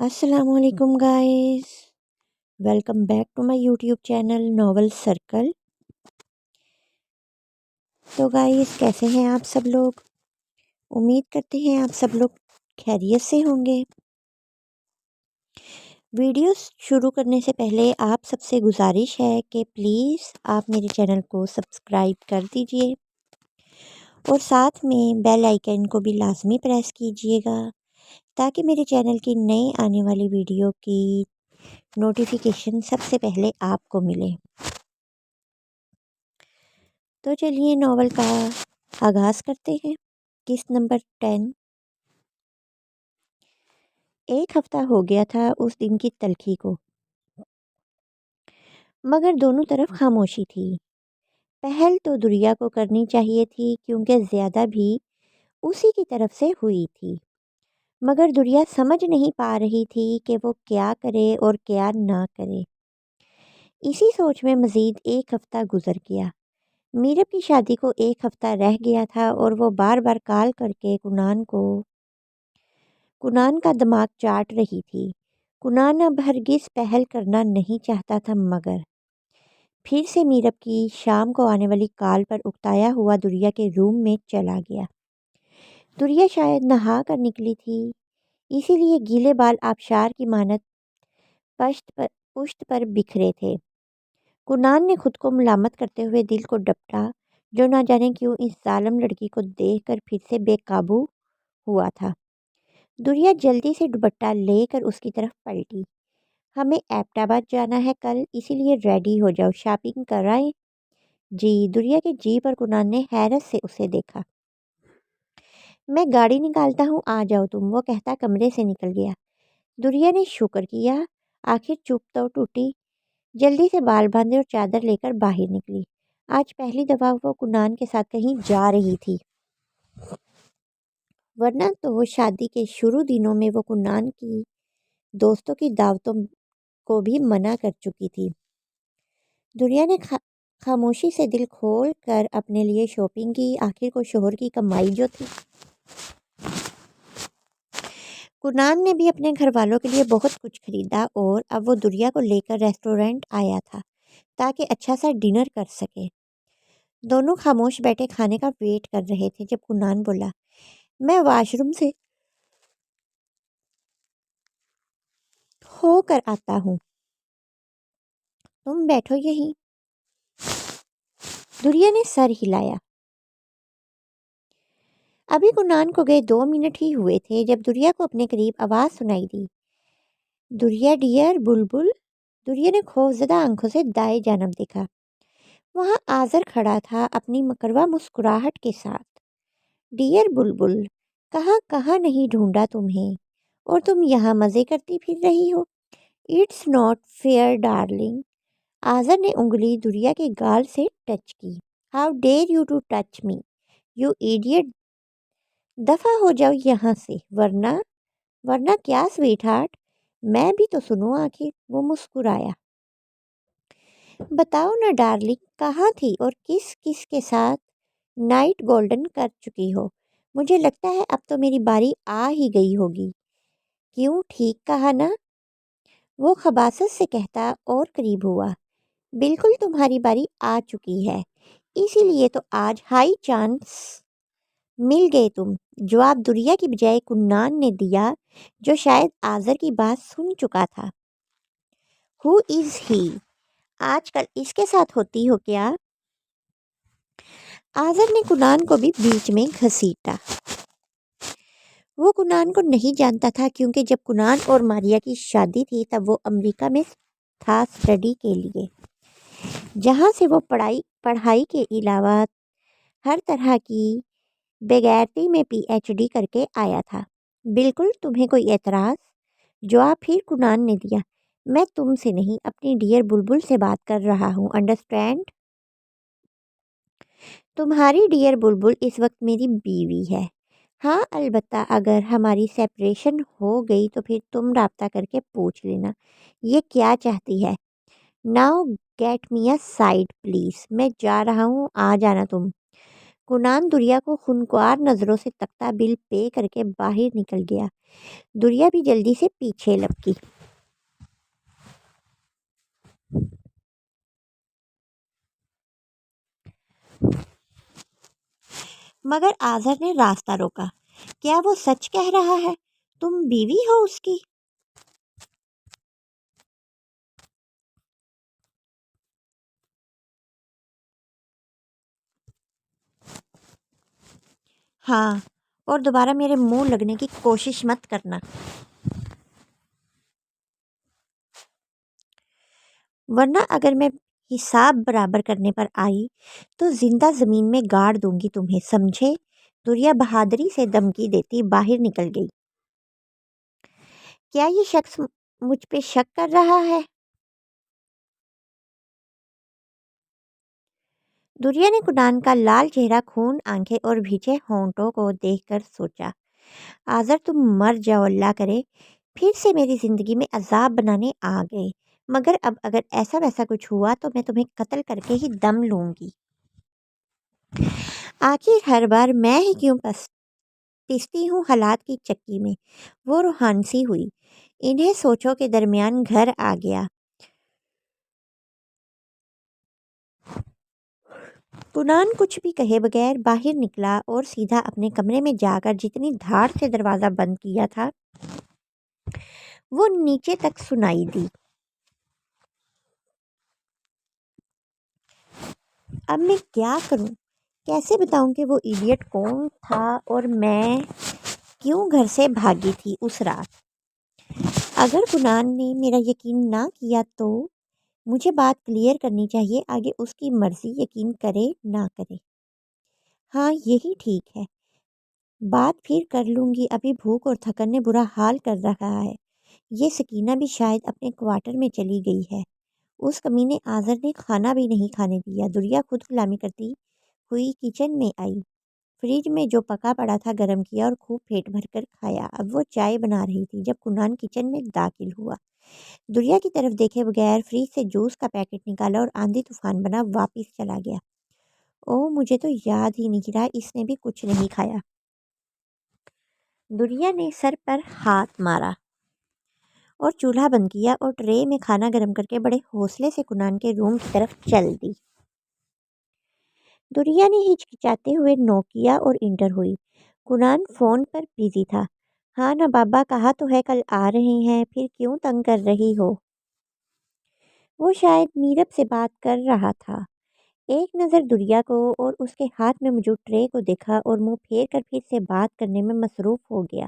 السلام علیکم guys, welcome back to my YouTube channel novel circle. تو گائز کیسے ہیں آپ سب لوگ؟ امید کرتے ہیں آپ سب لوگ خیریت سے ہوں گے۔ ویڈیوز شروع کرنے سے پہلے آپ سب سے گزارش ہے کہ پلیز آپ میرے چینل کو سبسکرائب کر دیجئے اور ساتھ میں بیل آئیکن کو بھی لازمی پریس کیجئے گا تاکہ میرے چینل کی نئی آنے والی ویڈیو کی نوٹیفیکیشن سب سے پہلے آپ کو ملے۔ تو چلیے ناول کا آغاز کرتے ہیں۔ قسط نمبر 10۔ ایک ہفتہ ہو گیا تھا اس دن کی تلخی کو، مگر دونوں طرف خاموشی تھی۔ پہل تو دریا کو کرنی چاہیے تھی کیونکہ زیادہ بھی اسی کی طرف سے ہوئی تھی، مگر دریا سمجھ نہیں پا رہی تھی کہ وہ کیا کرے اور کیا نہ کرے۔ اسی سوچ میں مزید ایک ہفتہ گزر گیا۔ میرب کی شادی کو ایک ہفتہ رہ گیا تھا اور وہ بار بار کال کر کے کنان کا دماغ چاٹ رہی تھی۔ کنان اب ہرگز پہل کرنا نہیں چاہتا تھا، مگر پھر سے میرب کی شام کو آنے والی کال پر اکتایا ہوا دریا کے روم میں چلا گیا۔ دریا شاید نہا کر نکلی تھی، اسی لیے گیلے بال آبشار کی مانند پشت پر بکھرے تھے۔ کنان نے خود کو ملامت کرتے ہوئے دل کو ڈپٹا، جو نہ جانے کیوں اس ظالم لڑکی کو دیکھ کر پھر سے بے قابو ہوا تھا۔ دریا جلدی سے دوپٹہ لے کر اس کی طرف پلٹی۔ ہمیں ایبٹ آباد جانا ہے کل، اسی لیے ریڈی ہو جاؤ، شاپنگ کر آئے؟ جی، دریا کے جی پر کنان نے حیرت سے اسے دیکھا۔ میں گاڑی نکالتا ہوں، آ جاؤ تم، وہ کہتا کمرے سے نکل گیا۔ دریا نے شکر کیا، آخر چپ تو ٹوٹی۔ جلدی سے بال باندھے اور چادر لے کر باہر نکلی۔ آج پہلی دفعہ وہ کنان کے ساتھ کہیں جا رہی تھی، ورنہ تو شادی کے شروع دنوں میں وہ کنان کی دوستوں کی دعوتوں کو بھی منع کر چکی تھی۔ دریا نے خاموشی سے دل کھول کر اپنے لیے شاپنگ کی، آخر کو شوہر کی کمائی جو تھی۔ کنان نے بھی اپنے گھر والوں کے لیے بہت کچھ خریدا اور اب وہ دریا کو لے کر ریسٹورنٹ آیا تھا تاکہ اچھا سا ڈنر کر سکے۔ دونوں خاموش بیٹھے کھانے کا ویٹ کر رہے تھے جب کنان بولا، میں واش روم سے ہو کر آتا ہوں، تم بیٹھو یہیں۔ دریا نے سر ہلایا۔ ابھی کنان کو گئے 2 منٹ ہی ہوئے تھے جب دریا کو اپنے قریب آواز سنائی دی، دریا ڈیئر بلبل۔ دریا نے خوفزدہ آنکھوں سے دائیں جانب دیکھا۔ وہاں آذر کھڑا تھا اپنی مکروا مسکراہٹ کے ساتھ۔ ڈیئر بلبل، کہاں کہاں نہیں ڈھونڈا تمہیں، اور تم یہاں مزے کرتی پھر رہی ہو۔ It's not fair darling. Azar نے انگلی دریا کے گال سے ٹچ کی۔ How dare you to touch me, you idiot. دفع ہو جاؤ یہاں سے، ورنہ کیا سویٹ ہارٹ، میں بھی تو سنوں آخر۔ وہ مسکرایا۔ بتاؤ نا ڈارلنگ، کہاں تھی اور کس کس کے ساتھ نائٹ گولڈن کر چکی ہو؟ مجھے لگتا ہے اب تو میری باری آ ہی گئی ہوگی۔ کیوں، ٹھیک کہا نا؟ وہ خباثت سے کہتا اور قریب ہوا۔ بالکل تمہاری باری آ چکی ہے، اسی لیے تو آج ہائی چانس مل گئے تم۔ جواب دریا کی بجائے کنان نے دیا، جو شاید آذر کی بات سن چکا تھا۔ ہو از ہی؟ آج کل اس کے ساتھ ہوتی ہو کیا؟ آذر نے کنان کو بھی بیچ میں گھسیٹا۔ وہ کنان کو نہیں جانتا تھا کیونکہ جب کنان اور ماریا کی شادی تھی تب وہ امریکہ میں تھا اسٹڈی کے لیے، جہاں سے وہ پڑھائی کے علاوہ ہر طرح کی بےغیرتی میں پی ایچ ڈی کر کے آیا تھا۔ بالکل، تمہیں کوئی اعتراض؟ جواب پھر کنان نے دیا، میں تم سے نہیں، اپنی ڈیئر بلبل سے بات کر رہا ہوں، انڈرسٹینڈ؟ تمہاری ڈیئر بلبل اس وقت میری بیوی ہے۔ ہاں، البتہ اگر ہماری سیپریشن ہو گئی تو پھر تم رابطہ کر کے پوچھ لینا یہ کیا چاہتی ہے۔ Now get me a side please, میں جا رہا ہوں، آ جانا تم۔ کنان دریا کو خونخوار نظروں سے تکتا، بل پے کر کے باہر نکل گیا۔ دریا بھی جلدی سے پیچھے لپکی۔ مگر آذر نے راستہ روکا۔ کیا وہ سچ کہہ رہا ہے؟ تم بیوی ہو اس کی؟ ہاں، اور دوبارہ میرے منہ لگنے کی کوشش مت کرنا، ورنہ اگر میں حساب برابر کرنے پر آئی تو زندہ زمین میں گاڑ دوں گی تمہیں، سمجھے؟ دریا بہادری سے دھمکی دیتی باہر نکل گئی۔ کیا یہ شخص مجھ پہ شک کر رہا ہے؟ دریا نے کنان کا لال چہرہ، خون آنکھیں اور بھیجے ہونٹوں کو دیکھ کر سوچا، آذر تم مر جاؤ، اللہ کرے پھر سے میری زندگی میں عذاب بنانے آ گئے، مگر اب اگر ایسا ویسا کچھ ہوا تو میں تمہیں قتل کر کے ہی دم لوں گی۔ آخر ہر بار میں ہی کیوں پستی ہوں حالات کی چکی میں؟ وہ روحانسی ہوئی۔ انہیں سوچوں کے درمیان گھر آ گیا۔ کنان کچھ بھی کہے بغیر باہر نکلا اور سیدھا اپنے کمرے میں جا کر جتنی دھاڑ سے دروازہ بند کیا تھا وہ نیچے تک سنائی دی۔ اب میں کیا کروں؟ کیسے بتاؤں کہ وہ ایڈیٹ کون تھا اور میں کیوں گھر سے بھاگی تھی اس رات؟ اگر کنان نے میرا یقین نہ کیا تو مجھے بات کلیئر کرنی چاہیے، آگے اس کی مرضی، یقین کرے نہ کرے۔ ہاں یہی ٹھیک ہے، بات پھر کر لوں گی، ابھی بھوک اور تھکن نے برا حال کر رکھا ہے۔ یہ سکینہ بھی شاید اپنے کوارٹر میں چلی گئی ہے۔ اس کمینے آذر نے کھانا بھی نہیں کھانے دیا۔ دریا خود غلامی کرتی ہوئی کچن میں آئی، فریج میں جو پکا پڑا تھا گرم کیا اور خوب پیٹ بھر کر کھایا۔ اب وہ چائے بنا رہی تھی جب کنان کچن میں داخل ہوا۔ دریا کی طرف دیکھے بغیر فریج سے جوس کا پیکٹ نکالا اور آندھی طوفان بنا واپس چلا گیا۔ اوہ مجھے تو یاد ہی نہیں رہا اس نے بھی کچھ نہیں کھایا۔ دریا نے سر پر ہاتھ مارا اور چولہا بند کیا اور ٹرے میں کھانا گرم کر کے بڑے حوصلے سے کنان کے روم کی طرف چل دی۔ دریا نے ہچکچاتے ہوئے نوک کیا اور انٹر ہوئی۔ کنان فون پر بزی تھا۔ ہاں نا بابا، کہا تو ہے کل آ رہے ہیں، پھر کیوں تنگ کر رہی ہو؟ وہ شاید میرب سے بات کر رہا تھا۔ ایک نظر دریا کو اور اس کے ہاتھ میں موجود ٹرے کو دیکھا اور منہ پھیر کر پھر سے بات کرنے میں مصروف ہو گیا۔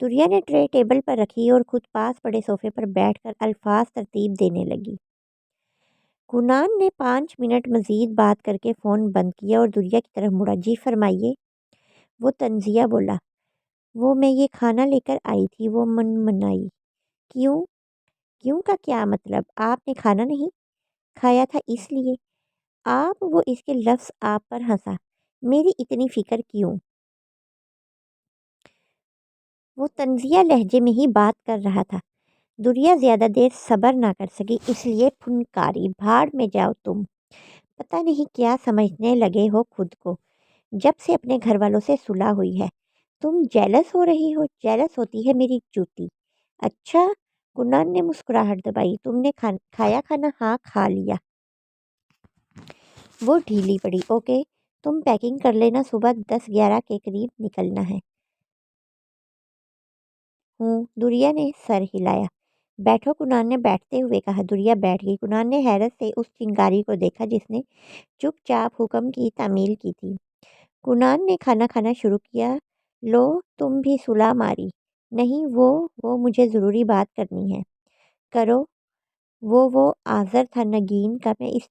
دریا نے ٹرے ٹیبل پر رکھی اور خود پاس پڑے صوفے پر بیٹھ کر الفاظ ترتیب دینے لگی۔ کنان نے 5 منٹ مزید بات کر کے فون بند کیا اور دریا کی طرف مڑا۔ جی فرمائیے، وہ تنزیہ بولا۔ وہ میں یہ کھانا لے کر آئی تھی، وہ منائی۔ کیوں؟ کیوں کا کیا مطلب؟ آپ نے کھانا نہیں کھایا تھا اس لیے؟ آپ، وہ اس کے لفظ آپ پر ہنسا۔ میری اتنی فکر کیوں؟ وہ طنزیہ لہجے میں ہی بات کر رہا تھا۔ دریا زیادہ دیر صبر نہ کر سکی، اس لیے پھنکاری، بھاڑ میں جاؤ تم، پتہ نہیں کیا سمجھنے لگے ہو خود کو، جب سے اپنے گھر والوں سے صلح ہوئی ہے۔ تم جیلس ہو رہی ہو؟ جیلس ہوتی ہے میری جوتی۔ اچھا، کنان نے مسکراہٹ دبائی۔ تم نے کھایا کھانا؟ ہاں کھا لیا۔ وہ ڈھیلی پڑی۔ اوکے، تم پیکنگ کر لینا، صبح 10-11 کے قریب نکلنا ہے۔ دریا نے سر ہلایا۔ بیٹھو، کنان نے بیٹھتے ہوئے کہا۔ دریا بیٹھ گئی۔ کنان نے حیرت سے اس چنگاری کو دیکھا جس نے چپ چاپ حکم کی تعمیل کی تھی۔ کنان نے کھانا کھانا شروع کیا۔ لو، تم بھی صلح ماری؟ نہیں، وہ مجھے ضروری بات کرنی ہے۔ کرو۔ وہ آذر تھا نگین کا، میں اس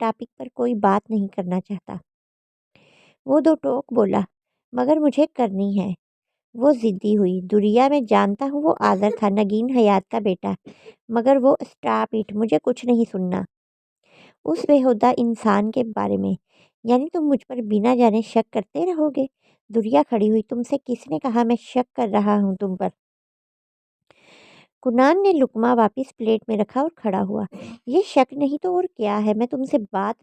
ٹاپک پر کوئی بات نہیں کرنا چاہتا۔ وہ دو ٹوک بولا۔ مگر مجھے کرنی ہے۔ وہ ضدی ہوئی۔ دریا میں جانتا ہوں وہ آذر تھا، نگین حیات کا بیٹا، مگر وہ اسٹاپ اٹ، مجھے کچھ نہیں سننا اس بےہودہ انسان کے بارے میں۔ یعنی تم مجھ پر بنا جانے شک کرتے رہو گے؟ دریا کھڑی ہوئی۔ تم سے کس نے کہا میں شک کر رہا ہوں تم پر؟ کنان نے لقمہ واپس پلیٹ میں رکھا اور کھڑا ہوا۔ یہ شک نہیں تو اور کیا ہے؟ میں تم سے بات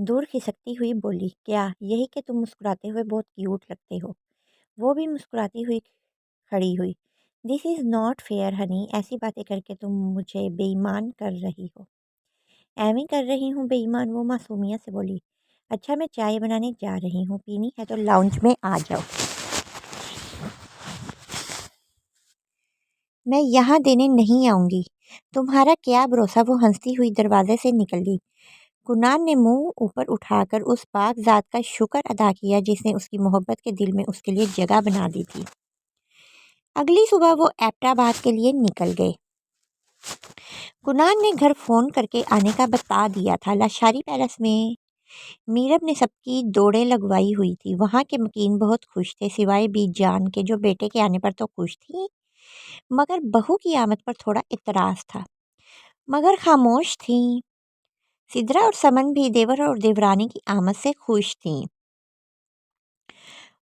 دور کھسکتی ہوئی بولی، کیا یہی کہ تم مسکراتے ہوئے بہت کیوٹ لگتے ہو؟ وہ بھی مسکراتی ہوئی کھڑی ہوئی۔ دس از ناٹ فیئر ہنی، ایسی باتیں کر کے تم مجھے بے ایمان کر رہی ہو۔ ایویں کر رہی ہوں بے ایمان، وہ معصومیت سے بولی۔ اچھا میں چائے بنانے جا رہی ہوں، پینی ہے تو لاؤنج میں آ جاؤ، میں یہاں دینے نہیں آؤں گی۔ تمہارا کیا بھروسہ، وہ ہنستی ہوئی دروازے سے نکل گئی۔ کنان نے منہ اوپر اٹھا کر اس پاک ذات کا شکر ادا کیا جس نے اس کی محبت کے دل میں اس کے لیے جگہ بنا دی تھی۔ اگلی صبح وہ ایبٹ آباد کے لیے نکل گئے۔ کنان نے گھر فون کر کے آنے کا بتا دیا تھا۔ لاشاری پیلس میں میرب نے سب کی دوڑیں لگوائی ہوئی تھی۔ وہاں کے مکین بہت خوش تھے سوائے بی جان کے، جو بیٹے کے آنے پر تو خوش تھی مگر بہو کی آمد پر تھوڑا اعتراض تھا، مگر خاموش تھیں۔ سدرا اور سمن بھی دیور اور دیورانی کی آمد سے خوش تھیں۔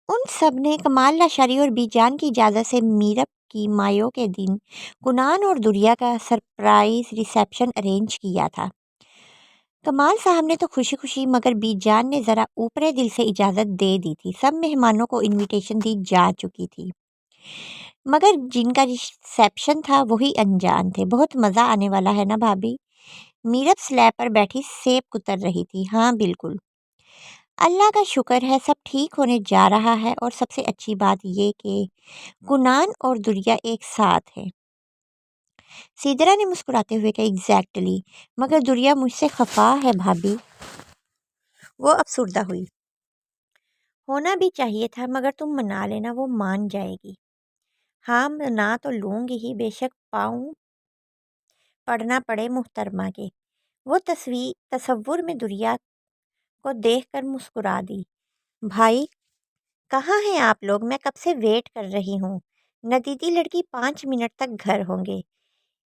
ان سب نے کمال لاشاری اور بی جان کی اجازت سے میرب کی مایوں کے دن کنان اور دریا کا سرپرائز ریسیپشن ارینج کیا تھا۔ کمال صاحب نے تو خوشی خوشی مگر بی جان نے ذرا اوپرے دل سے اجازت دے دی تھی۔ سب مہمانوں کو انویٹیشن دی جا چکی تھی مگر جن کا ریسیپشن تھا وہی انجان تھے۔ بہت مزہ آنے والا ہے نا بھابھی؟ میرب سلیب پر بیٹھی سیب کتر رہی تھی۔ ہاں بالکل، اللہ کا شکر ہے سب ٹھیک ہونے جا رہا ہے، اور سب سے اچھی بات یہ کہ کنان اور دریا ایک ساتھ ہیں۔ سدرا نے مسکراتے ہوئے کہا، ایگزیکٹلی، مگر دریا مجھ سے خفا ہے بھابھی۔ وہ افسردہ ہوئی۔ ہونا بھی چاہیے تھا مگر تم منا لینا، وہ مان جائے گی۔ ہاں منا تو لوں گی ہی، بے شک پاؤں پڑھنا پڑے محترمہ کے۔ وہ تصور میں دریا کو دیکھ کر مسکرا دی۔ بھائی کہاں ہیں آپ لوگ؟ میں کب سے ویٹ کر رہی ہوں۔ ندیدی لڑکی 5 منٹ تک گھر ہوں گے۔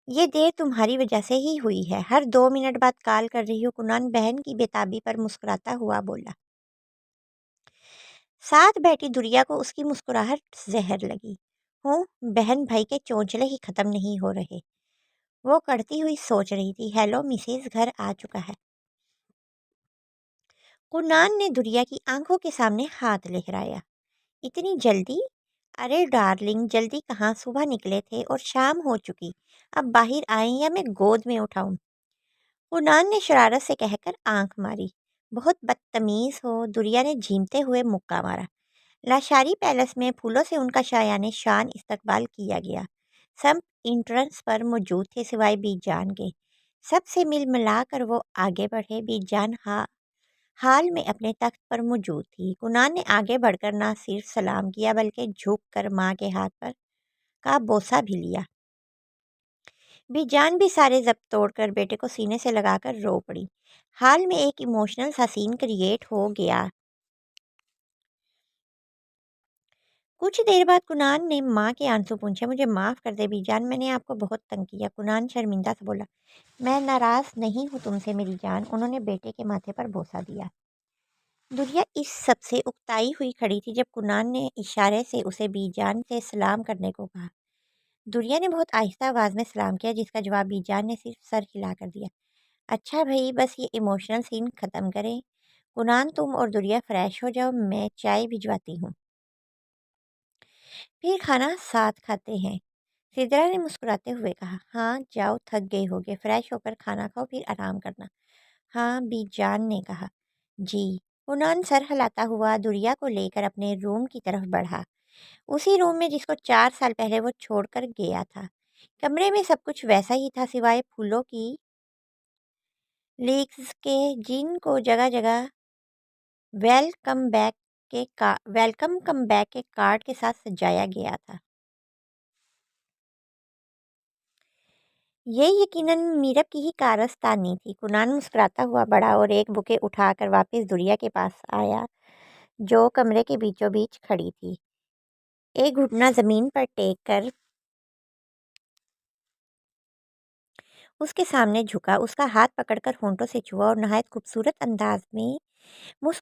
یہ دیر تمہاری وجہ سے ہی ہوئی ہے، ہر 2 منٹ بعد کال کر رہی ہوں۔ کنان بہن کی بےتابی پر مسکراتا ہوا بولا۔ ساتھ بیٹھی دریا کو اس کی مسکراہٹ زہر لگی۔ ہوں بہن بھائی کے چونچلے ہی ختم نہیں ہو رہے۔ وہ کڑتی ہوئی سوچ رہی تھی۔ ہیلو مسز، گھر آ چکا ہے۔ کنان نے دریا کی آنکھوں کے سامنے ہاتھ لہرایا۔ اتنی جلدی؟ ارے ڈارلنگ جلدی کہاں، صبح نکلے تھے اور شام ہو چکی، اب باہر آئیں یا میں گود میں اٹھاؤں؟ کنان نے شرارت سے کہہ کر آنکھ ماری۔ بہت بدتمیز ہو، دریا نے جھیمتے ہوئے مکہ مارا۔ لاشاری پیلس میں پھولوں سے ان کا شایان شان استقبال کیا گیا۔ سب انٹرنس پر موجود تھے سوائے بی جان کے۔ سب سے مل ملا کر وہ آگے بڑھے۔ بی جان حال میں اپنے تخت پر موجود تھی۔ کنان نے آگے بڑھ کر نہ صرف سلام کیا بلکہ جھک کر ماں کے ہاتھ پر کا بوسہ بھی لیا۔ بی جان بھی سارے ضبط توڑ کر بیٹے کو سینے سے لگا کر رو پڑی۔ حال میں ایک ایموشنل سا سین کریٹ ہو گیا۔ کچھ دیر بعد کنان نے ماں کے آنسو پونچھے۔ مجھے معاف کر دے بی جان، میں نے آپ کو بہت تنگ کیا۔ کنان شرمندہ سے بولا۔ میں ناراض نہیں ہوں تم سے میری جان۔ انہوں نے بیٹے کے ماتھے پر بوسہ دیا۔ دریا اس سب سے اکتائی ہوئی کھڑی تھی جب کنان نے اشارے سے اسے بی جان سے سلام کرنے کو کہا۔ دریا نے بہت آہستہ آواز میں سلام کیا جس کا جواب بی جان نے صرف سر ہلا کر دیا۔ اچھا بھائی بس یہ ایموشنل سین ختم کریں۔ کنان تم اور دریا فریش ہو جاؤ، میں چائے بھجواتی ہوں، پھر کھانا ساتھ کھاتے ہیں۔ سدرا نے مسکراتے ہوئے کہا۔ ہاں جاؤ، تھک گئے ہوگے، فریش ہو کر کھانا کھاؤ پھر آرام کرنا۔ ہاں بی جان نے کہا۔ جی۔ کنان سر ہلاتا ہوا دریا کو لے کر اپنے روم کی طرف بڑھا، اسی روم میں جس کو 4 سال پہلے وہ چھوڑ کر گیا تھا۔ کمرے میں سب کچھ ویسا ہی تھا سوائے پھولوں کی لیکس کے جن کو جگہ جگہ ویلکم کم بیک کے کارڈ کے ساتھ سجایا گیا تھا۔ یہ یقیناً میرب کی ہی کارستانی تھی۔ کنان مسکراتا ہوا بڑھا اور ایک بوکے اٹھا کر واپس دریا کے پاس آیا جو کمرے کے بیچوں بیچ کھڑی تھی۔ ایک گھٹنا زمین پر ٹیک کر اس کے سامنے جھکا، اس کا ہاتھ پکڑ کر ہونٹوں سے چھوا اور نہایت خوبصورت انداز میں مسکرایا۔